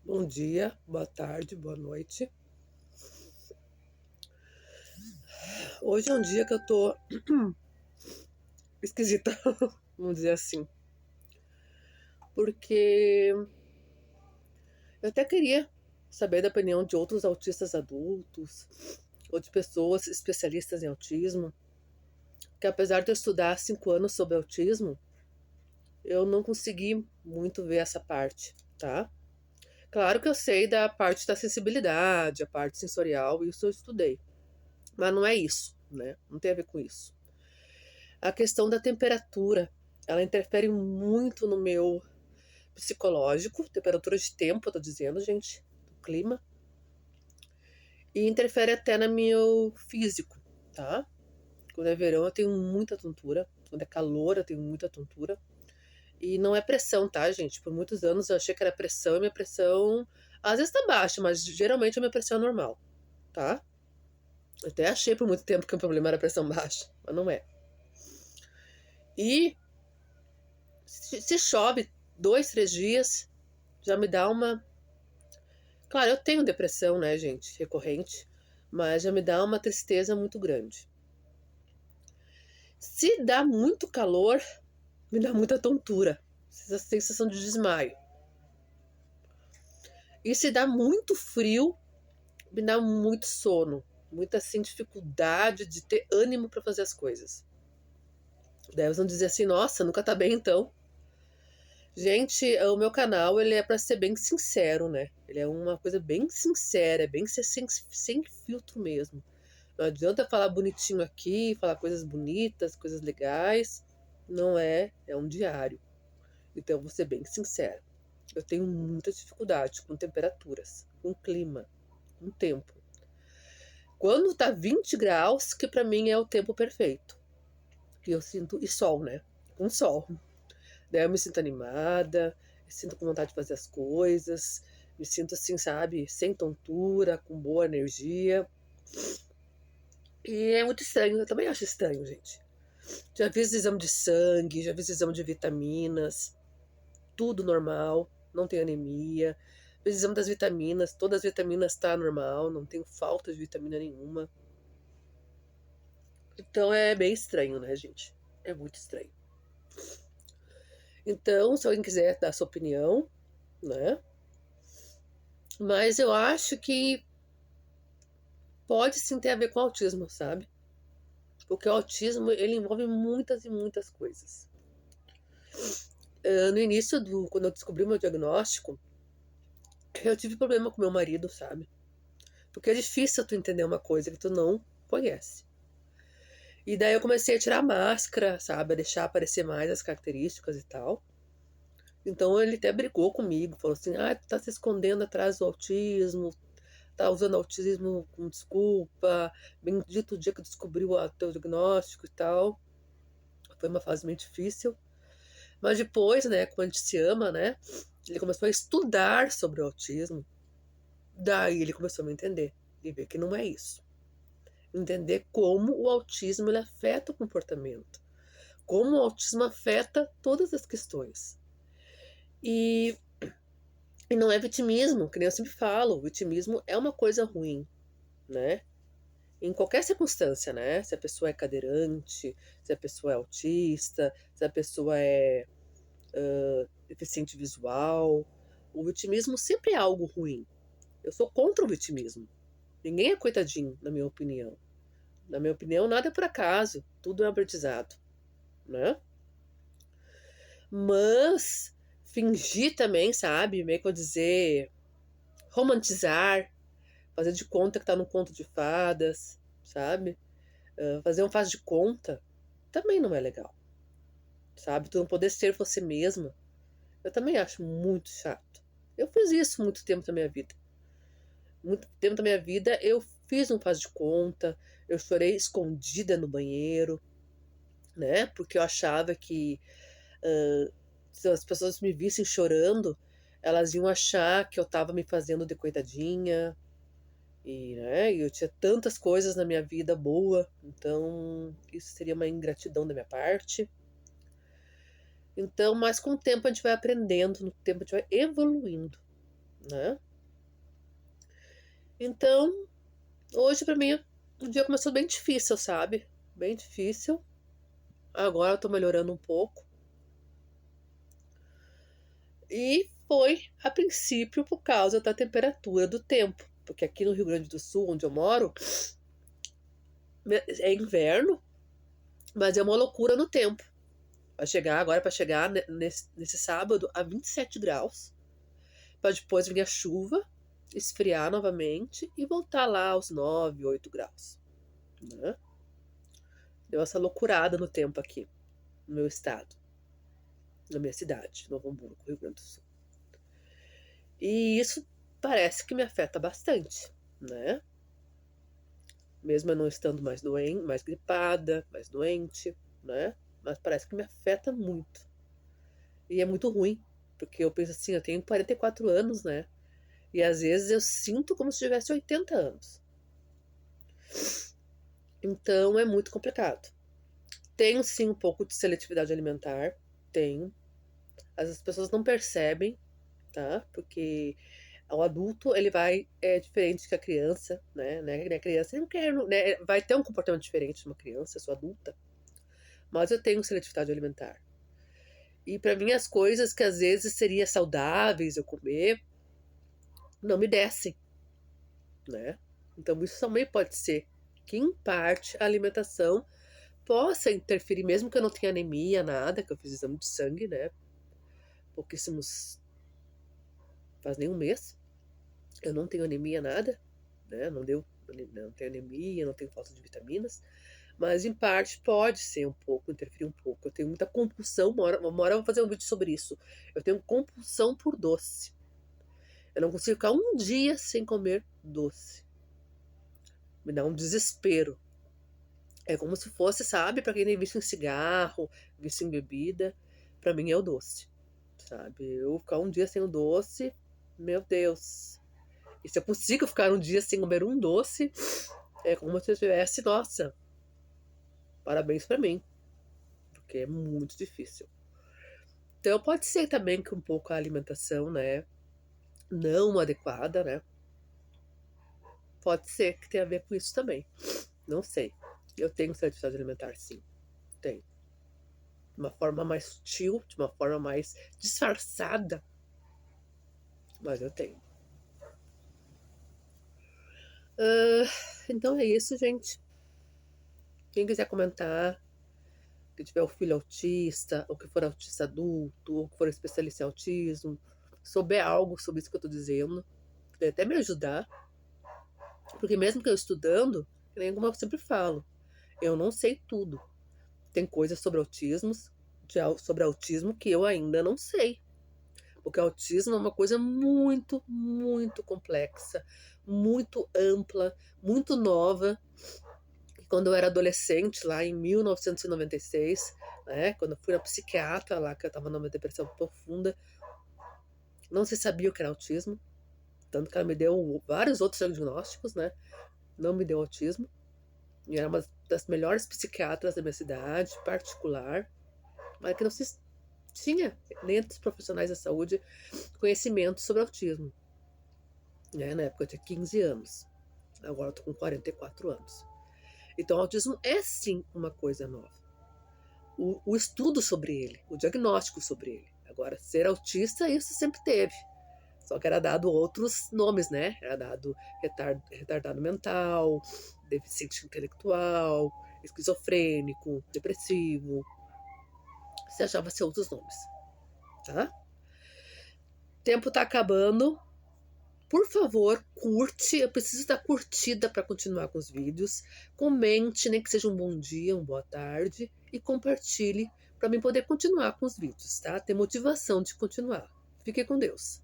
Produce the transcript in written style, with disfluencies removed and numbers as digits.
Bom dia, boa tarde, boa noite. Hoje é um dia que eu tô esquisita, vamos dizer assim, porque eu até queria saber da opinião de outros autistas adultos ou de pessoas especialistas em autismo, que apesar de eu estudar há 5 anos sobre autismo, eu não consegui muito ver essa parte, tá? Claro que eu sei da parte da sensibilidade, a parte sensorial, isso eu estudei, mas não é isso, né? Não tem a ver com isso. A questão da temperatura, ela interfere muito no meu psicológico, temperatura de tempo, eu tô dizendo, gente, do clima, e interfere até no meu físico, tá? Quando é verão eu tenho muita tontura, quando é calor eu tenho muita tontura, e não é pressão, tá, gente? Por muitos anos eu achei que era pressão, e minha pressão às vezes tá baixa, mas geralmente a minha pressão é normal, tá? Eu até achei por muito tempo que o problema era a pressão baixa, mas não é. E se chove 2, 3 dias, já me dá uma. Claro, eu tenho depressão, né, gente, recorrente, mas já me dá uma tristeza muito grande. Se dá muito calor, me dá muita tontura, essa sensação de desmaio. E se dá muito frio, me dá muito sono, muita assim, dificuldade de ter ânimo para fazer as coisas. Daí eles vão dizer assim: nossa, nunca tá bem então. Gente, o meu canal, ele é para ser bem sincero, né? Ele é uma coisa bem sincera, bem ser sem filtro mesmo. Não adianta falar bonitinho aqui, falar coisas bonitas, coisas legais. Não é, é um diário. Então, eu vou ser bem sincera. Eu tenho muita dificuldade com temperaturas, com clima, com tempo. Quando tá 20 graus, que pra mim é o tempo perfeito. Que eu sinto, e sol, né? Com sol. Daí eu me sinto animada, me sinto com vontade de fazer as coisas, me sinto assim, sabe, sem tontura, com boa energia. E é muito estranho, eu também acho estranho, gente. Já fiz exame de sangue, já fiz exame de vitaminas, tudo normal, não tenho anemia. Fiz exame das vitaminas, todas as vitaminas tá normal, não tenho falta de vitamina nenhuma. Então é bem estranho, né, gente? É muito estranho. Então, se alguém quiser dar sua opinião, né? Mas eu acho que pode sim ter a ver com autismo, sabe? Porque o autismo, ele envolve muitas e muitas coisas. No início quando eu descobri o meu diagnóstico, eu tive problema com meu marido, sabe? Porque é difícil tu entender uma coisa que tu não conhece. E daí eu comecei a tirar a máscara, sabe? A deixar aparecer mais as características e tal. Então ele até brigou comigo, falou assim: ah, tu tá se escondendo atrás do autismo, tá usando autismo como desculpa, bendito o dia que descobriu o teu diagnóstico e tal. Foi uma fase meio difícil. Mas depois, né, quando a gente se ama, né, ele começou a estudar sobre o autismo. Daí ele começou a me entender e ver que não é isso. Entender como o autismo ele afeta o comportamento, como o autismo afeta todas as questões. E, e não é vitimismo, que nem eu sempre falo, o vitimismo é uma coisa ruim, né? Em qualquer circunstância, né? Se a pessoa é cadeirante, se a pessoa é autista, se a pessoa é deficiente visual, o vitimismo sempre é algo ruim. Eu sou contra o vitimismo. Ninguém é coitadinho, na minha opinião. Na minha opinião, nada é por acaso, tudo é aprendizado, né? Mas fingir também, sabe? Meio que eu dizer, romantizar, fazer de conta que tá num conto de fadas, sabe? Fazer um faz de conta também não é legal, sabe? Tu não poder ser você mesma, eu também acho muito chato. Eu fiz isso muito tempo da minha vida. Muito tempo da minha vida eu fiz um faz de conta, eu chorei escondida no banheiro, né? Porque eu achava que se as pessoas me vissem chorando, elas iam achar que eu tava me fazendo de coitadinha. E, né, eu tinha tantas coisas na minha vida boa, então isso seria uma ingratidão da minha parte. Então, mas com o tempo a gente vai aprendendo, no tempo a gente vai evoluindo, né? Então, hoje pra mim o dia começou bem difícil, sabe? Bem difícil. Agora eu tô melhorando um pouco. E foi, a princípio, por causa da temperatura do tempo. Porque aqui no Rio Grande do Sul, onde eu moro, é inverno, mas é uma loucura no tempo. Vai chegar agora, para chegar nesse sábado, a 27 graus. Para depois vir a chuva, esfriar novamente e voltar lá aos 9, 8 graus. Né? Deu essa loucurada no tempo aqui, no meu estado, na minha cidade, Novo Hamburgo, Rio Grande do Sul. E isso parece que me afeta bastante, né? Mesmo eu não estando mais doente, mais gripada, mais doente, né? Mas parece que me afeta muito. E é muito ruim, porque eu penso assim, eu tenho 44 anos, né? E às vezes eu sinto como se tivesse 80 anos. Então é muito complicado. Tenho sim um pouco de seletividade alimentar, tenho. As pessoas não percebem, tá? Porque o adulto, ele vai, é diferente que a criança, né? A criança não quer, né? Vai ter um comportamento diferente de uma criança, eu sou adulta. Mas eu tenho seletividade alimentar. E para mim as coisas que às vezes seria saudáveis eu comer, não me descem, né? Então isso também pode ser que em parte a alimentação possa interferir, mesmo que eu não tenha anemia, nada, que eu fiz exame de sangue, né? Pouquíssimos, faz nem um mês, eu não tenho anemia, nada, né? Não tenho anemia, não tenho falta de vitaminas, mas em parte pode ser um pouco, interferir um pouco. Eu tenho muita compulsão, uma hora eu vou fazer um vídeo sobre isso. Eu tenho compulsão por doce. Eu não consigo ficar um dia sem comer doce. Me dá um desespero. É como se fosse, sabe, para quem tem vício em cigarro, vício em bebida, para mim é o doce, sabe? Eu ficar um dia sem o doce, meu Deus. E se eu consigo ficar um dia sem comer um doce, é como se eu tivesse, nossa, parabéns para mim, porque é muito difícil. Então pode ser também que um pouco a alimentação, né, não adequada, né? Pode ser que tenha a ver com isso também. Não sei. Eu tenho seletividade alimentar, sim. Tenho. De uma forma mais sutil, de uma forma mais disfarçada. Mas eu tenho. Então é isso, gente. Quem quiser comentar, que tiver o filho autista, ou que for autista adulto, ou que for especialista em autismo, souber algo sobre isso que eu tô dizendo, pode até me ajudar. Porque mesmo que eu estudando, nem como eu sempre falo, eu não sei tudo. Tem coisas sobre sobre autismo que eu ainda não sei. Porque autismo é uma coisa muito, muito complexa, muito ampla, muito nova. E quando eu era adolescente, lá em 1996, né, quando eu fui na psiquiatra lá, que eu estava numa depressão profunda, não se sabia o que era autismo. Tanto que ela me deu vários outros diagnósticos, né? Não me deu autismo. E era uma das melhores psiquiatras da minha cidade, particular, mas que não se tinha, nem entre os profissionais da saúde, conhecimento sobre autismo. Né? Na época eu tinha 15 anos. Agora eu tô com 44 anos. Então, o autismo é sim uma coisa nova. O estudo sobre ele, o diagnóstico sobre ele. Agora, ser autista, isso sempre teve. Só que era dado outros nomes, né? Era dado retardado mental, deficiente intelectual, esquizofrênico, depressivo. Você achava ser outros nomes, tá? O tempo tá acabando. Por favor, curte. Eu preciso da curtida para continuar com os vídeos. Comente, nem que seja um bom dia, uma boa tarde. E compartilhe para mim poder continuar com os vídeos, tá? Ter motivação de continuar. Fique com Deus.